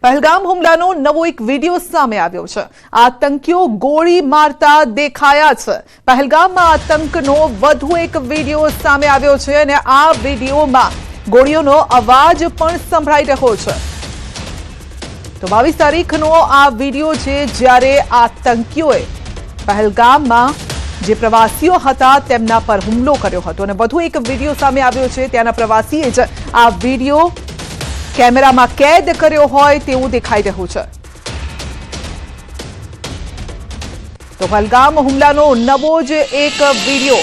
પહેલગામ હુમલાનો નવો એક વિડિયો સામે આવ્યો છે। આતંકીઓ ગોળી મારતા દેખાયા છે। પહેલગામમાં આતંકનો વધુ એક વિડિયો સામે આવ્યો છે અને આ વિડિયોમાં ગોળીઓનો અવાજ પણ સંભળાઈ રહ્યો છે। તો 22 તારીખનો આ વિડિયો છે જ્યારે આતંકીઓએ પહેલગામમાં જે પ્રવાસીઓ હતા તેમના પર હુમલો કર્યો હતો અને વધુ એક વિડિયો સામે આવ્યો છે। ત્યાંના પ્રવાસીએ જ આ વિડિયો કેમેરામાં કેદ કર્યો હોય તેવું દેખાઈ રહ્યું છે। તો પહેલગામ હુમલાનો નવો જ એક વિડિયો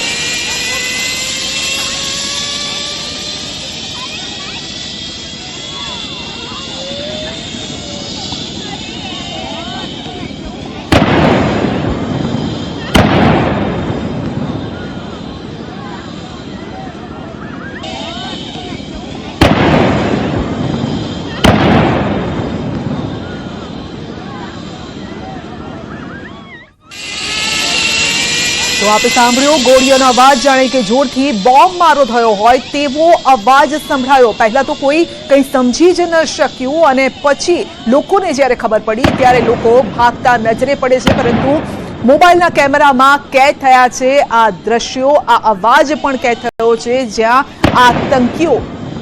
तो आपे सांभळ्यो गोळीओनो अवाज जाणे के जोरथी बॉम्ब मारो थयो होय तेवो अवाज संभळायो। पहला तो कोई कई समझी ज न शक्युं अने पछी लोकोने ज्यारे खबर पड़ी त्यारे लोको भागता नजरे पड़े छे, परंतु मोबाइलना केमेरामां कैद थया छे आ दृश्यो, आ अवाज पण कैद थयो छे ज्यां आतंकीओ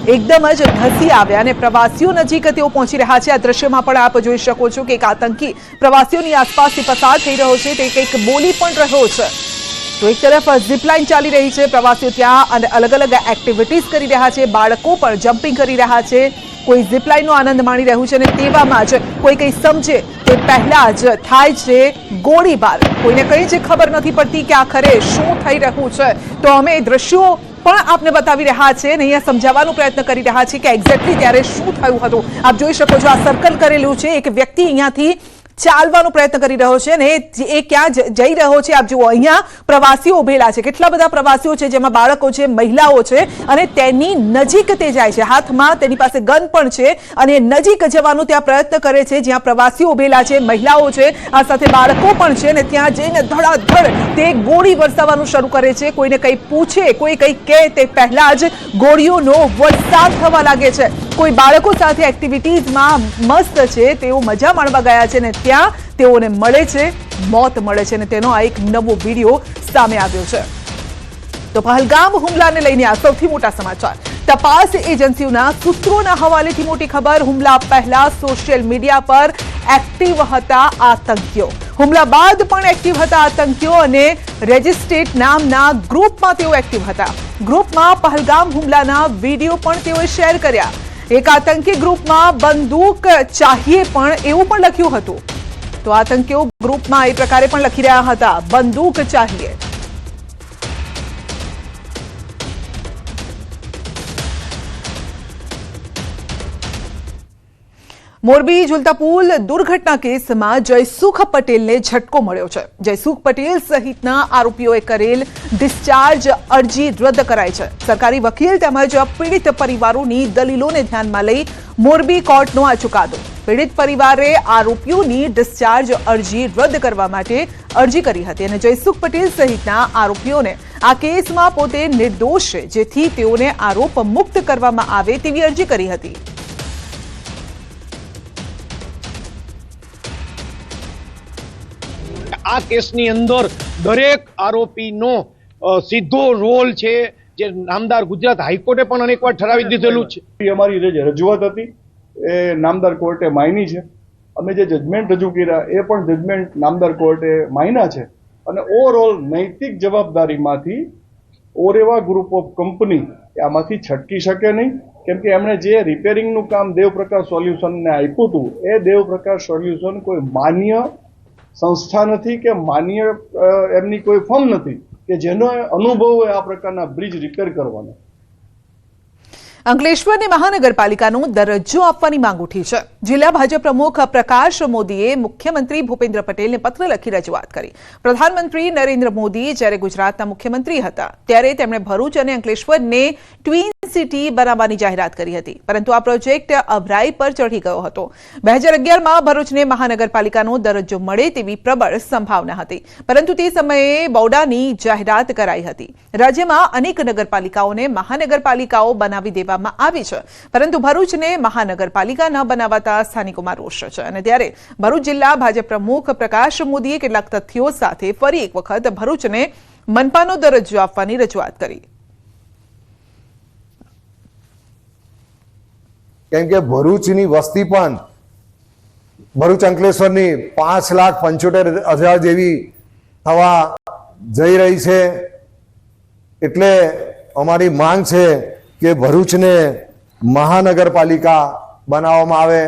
एकदम ज धसी आव्या अने प्रवासीओ नजीक तेओ पहोंची रह्या छे। आ दृश्यमां पण आप जोई शको छो के एक आतंकी प्रवासीओनी आसपासथी पसार थई रह्यो छे, ते कंईक बोली पण रह्यो छे। तो एक तरफ जीपलाइन चाली रही है, प्रवासीओ त्यां अलग अलग एक्टिविटीज करी रह्या छे, बाळको पण जम्पिंग करी रह्या छे, कोई जीपलाइननो आनंद माणी रह्युं छे अने तेवामां ज कोई कंई समझे ते पहेला ज थाय छे गोळीबार। कोईने कंई ज खबर नथी पड़ती के आखरे शुं थई रह्युं छे। तो अमे दृश्यो पण आपने बतावी रह्या छे ने अहींया समजावવાનો प्रयत्न करी रह्या छे के एक्जेक्टली त्यारे शुं थयुं हतुं। आप जोई शको छो आ सर्कल करेલું છે। एक व्यक्ति अहींयाथी चालવાનો प्रयत्न करी रह्यो छे ने ए क्यां जई रह्यो छे। आप जुओ अहींया प्रवासीओ उभेला छे, કેટલા બધા પ્રવાસીઓ છે જેમાં બાળકો છે, મહિલાઓ છે અને તેની નજીક તે જાય છે। હાથમાં તેની પાસે ગન પણ છે અને નજીક જવાનો ત્યાં પ્રયત્ન કરે છે જ્યાં પ્રવાસીઓ ઉભેલા છે, મહિલાઓ છે, આ સાથે બાળકો પણ છે અને ત્યાં જઈને ધડાધડ તે ગોળી વરસાવવાનું શરૂ કરે છે। કોઈને કંઈ પૂછે, કોઈ કંઈ કહે તે પહેલા જ ગોળીઓનો વરસાદ થવા લાગે છે। કોઈ બાળકો સાથે એક્ટિવિટીઝમાં મસ્ત છે, તેઓ મજા માણવા ગયા છે ને ત્યાં તેઓને મળે છે મોત મળે છે અને તેનો આ એક નવો વિડિયો સામે આવ્યો છે। તો પહેલગામ હુમલાને લઈને આ સૌથી મોટા સમાચાર। તપાસ એજન્સીઓના સૂત્રોના હવાલેથી મોટી ખબર। હુમલા પહેલા સોશિયલ મીડિયા પર એક્ટિવ હતા આતંકીઓ। હુમલા બાદ પણ એક્ટિવ હતા આતંકીઓ અને રેજિસ્ટ્રેટ નામના ગ્રુપમાં તેઓ એક્ટિવ હતા। ગ્રુપમાં પહેલગામ હુમલાના વિડિયો પણ તેઓએ શેર કર્યા। एक आतंकी ग्रुप में बंदूक चाहिए पण एवं पण लख्युं हतुं। तो आतंकीओ ग्रुप में ए प्रकारे पण लखी रह्या हता बंदूक चाहिए। मोरबी झूलता पुल दुर्घटना केस में जयसुख पटेल ने झटको मळ्यो छे। जयसुख पटेल सहितना आरोपीओए करेल डिस्चार्ज अरजी रद्द कराई छे। सरकारी वकील तेमज पीड़ित परिवारोनी दलीलोने ध्यानमां लई मोरबी कोर्टनो आ चुकादो। पीड़ित परिवारे आरोपीओनी डिस्चार्ज अरजी रद्द करवा माटे अरजी करी हती अने जयसुख पटेल सहितना आरोपीओने आ केसमां पोते निर्दोष छे जेथी तेओने आरोप मुक्त करवामां आवे तेवी अरजी करी हती। आ केसनी अंदर दरेक आरोपीनो सीधो रोल छे जे नामदार गुजरात हाईकोर्टे पण अनेकवार ठरावी दीधेलुं छे। अमारी जे रजूआत हती ए नामदार कोर्टे मायनी छे। अमे जे जजमेंट रजू कर्या ए पण जजमेंट नामदार कोर्टे मायना छे अने ओवरऑल नैतिक जवाबदारीमांथी ओरेवा ग्रुप ऑफ कंपनी आमांथी छटकी शके नहीं, केम के एमणे जे रिपेरिंगनुं काम देवप्रकाश सोल्यूशनने आप्युं हतुं ए देवप्रकाश सोल्यूशन कोई मान्य संस्था नहीं के मान्य एमनी कोई फर्म नहीं कि जेनो अनुभव है आ प्रकारना ब्रिज रिपेर करवानो। અંકલેશ્વરની મહાનગરપાલિકાનો દરજ્જો આપવાની માંગ ઉઠી છે। જિલ્લા ભાજપ પ્રમુખ પ્રકાશ મોદીએ મુખ્યમંત્રી ભૂપેન્દ્ર પટેલને પત્ર લખી રજૂઆત કરી। પ્રધાનમંત્રી નરેન્દ્ર મોદી જ્યારે ગુજરાતના મુખ્યમંત્રી હતા ત્યારે તેમણે ભરૂચ અને અંકલેશ્વરને ટ્વિન સિટી બનાવવાની જાહેરાત કરી હતી, પરંતુ આ પ્રોજેક્ટ અભરાઈ પર ચઢી ગયો હતો। 2011માં ભરૂચને મહાનગરપાલિકાનો દરજ્જો મળે તેવી પ્રબળ સંભાવના હતી, પરંતુ તે સમયે બૌડાની જાહેરાત કરાઈ હતી। રાજ્યમાં અનેક નગરપાલિકાઓને મહાનગરપાલિકાઓ બનાવી દેવા લેવામાં આવી છે, પરંતુ ભરૂચને મહાનગરપાલિકા ન બનાવાતા સ્થાનિકોમાં રોષ છે. અને ત્યારે ભરૂચ જિલ્લા ભાજપ પ્રમુખ પ્રકાશ મોદીએ કેટલાક તથ્યો સાથે ફરી એક વખત ભરૂચને મનપાનો દરજ્જો આપવાની રજૂઆત કરી. કેમ કે ભરૂચની વસ્તી પણ ભરૂચ અંકલેશ્વરની 5,75,000 જેવી થવા જઈ રહી છે. એટલે અમારી માંગ છે કે ભરૂચને મહાનગરપાલિકા બનાવવામાં આવે.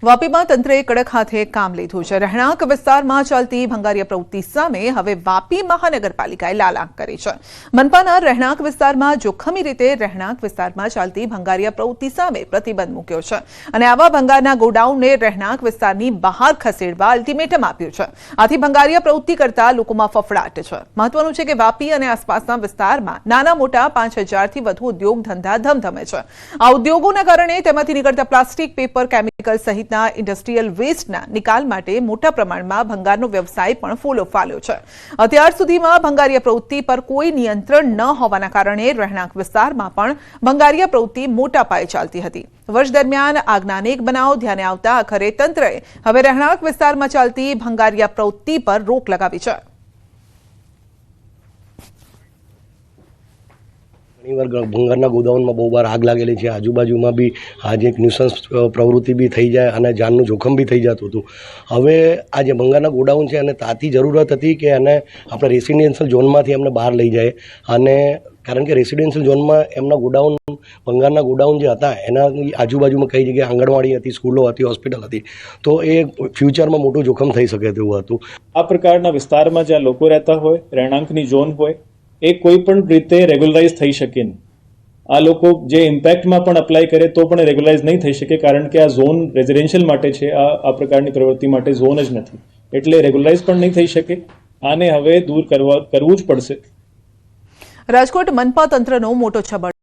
વાપીમાં તંત્રએ કડક હાથે કામ લીધું છે. રહેણાંક વિસ્તારમાં ચાલતી ભંગારીય પ્રવૃત્તિ સામે હવે વાપી મહાનગરપાલિકાએ લાલ આંખ કરી છે. મનપાના રહેણાંક વિસ્તારમાં જોખમી રીતે રહેણાંક વિસ્તારમાં ચાલતી ભંગારીય પ્રવૃત્તિ સામે પ્રતિબંધ મૂક્યો છે અને આવા ભંગારના ગોડાઉનને રહેણાંક વિસ્તારની બહાર ખસેડવા અલ્ટિમેટમ આપ્યું છે. આથી ભંગારીય પ્રવૃત્તિ કરતા લોકોમાં ફફડાટ છે. મહત્વનું છે કે વાપી અને આસપાસના વિસ્તારમાં નાના મોટા 5,000 થી વધુ ઉદ્યોગ ધંધા ધમધમે છે. આ ઉદ્યોગોના કારણે તેમાંથી નીકળતા પ્લાસ્ટિક, પેપર, કેમિકલ સહિત ઇન્ડસ્ટ્રીયલ વેસ્ટના નિકાલ માટે મોટા પ્રમાણમાં ભંગારનો વ્યવસાય પણ ફૂલો ફાલ્યો છે. અત્યાર સુધીમાં ભંગારીય પ્રવૃત્તિ પર કોઈ નિયંત્રણ ન હોવાના કારણે રહેણાંક વિસ્તારમાં પણ ભંગારીય પ્રવૃત્તિ મોટા પાયે ચાલતી હતી. વર્ષ દરમિયાન આગના અનેક બનાવો ધ્યાને આવતા આખરે તંત્રએ હવે રહેણાંક વિસ્તારમાં ચાલતી ભંગારીય પ્રવૃત્તિ પર રોક લગાવી છે. ઘણીવાર ભંગારના ગોદાઉનમાં બહુ વાર આગ લાગેલી છે. આજુબાજુમાં બી આજે એક ન્યુસન્સ પ્રવૃત્તિ બી થઈ જાય અને જાનનું જોખમ બી થઈ જતું હતું. હવે આ જે ભંગારના ગોડાઉન છે અને તાતી જરૂરત હતી કે એને આપણે રેસિડેન્શિયલ ઝોનમાંથી એમને બહાર લઈ જાય. અને કારણ કે રેસિડેન્શિયલ ઝોનમાં એમના ગોડાઉન ભંગારના ગોડાઉન જે હતા એના આજુબાજુમાં કઈ જગ્યાએ આંગણવાડી હતી, સ્કૂલો હતી, હોસ્પિટલ હતી, તો એ ફ્યુચરમાં મોટું જોખમ થઈ શકે તેવું હતું. આ પ્રકારના વિસ્તારમાં જ્યાં લોકો રહેતા હોય, રહેણાંકની ઝોન હોય, એ કોઈ પણ રીતે રેગ્યુલરાઇઝ થઈ શકે નહીં. આ લોકો જે ઇમ્પેક્ટમાં પણ અપ્લાય કરે તો પણ રેગ્યુલરાઇઝ નહીં થઈ શકે, કારણ કે આ ઝોન રેઝિડેન્શિયલ માટે છે. આ પ્રકારની પ્રવૃત્તિ માટે ઝોન જ નથી, એટલે રેગ્યુલરાઇઝ પણ નહીં થઈ શકે. આને હવે દૂર કરવું જ પડશે. રાજકોટ મનપા તંત્રનો મોટો છબડ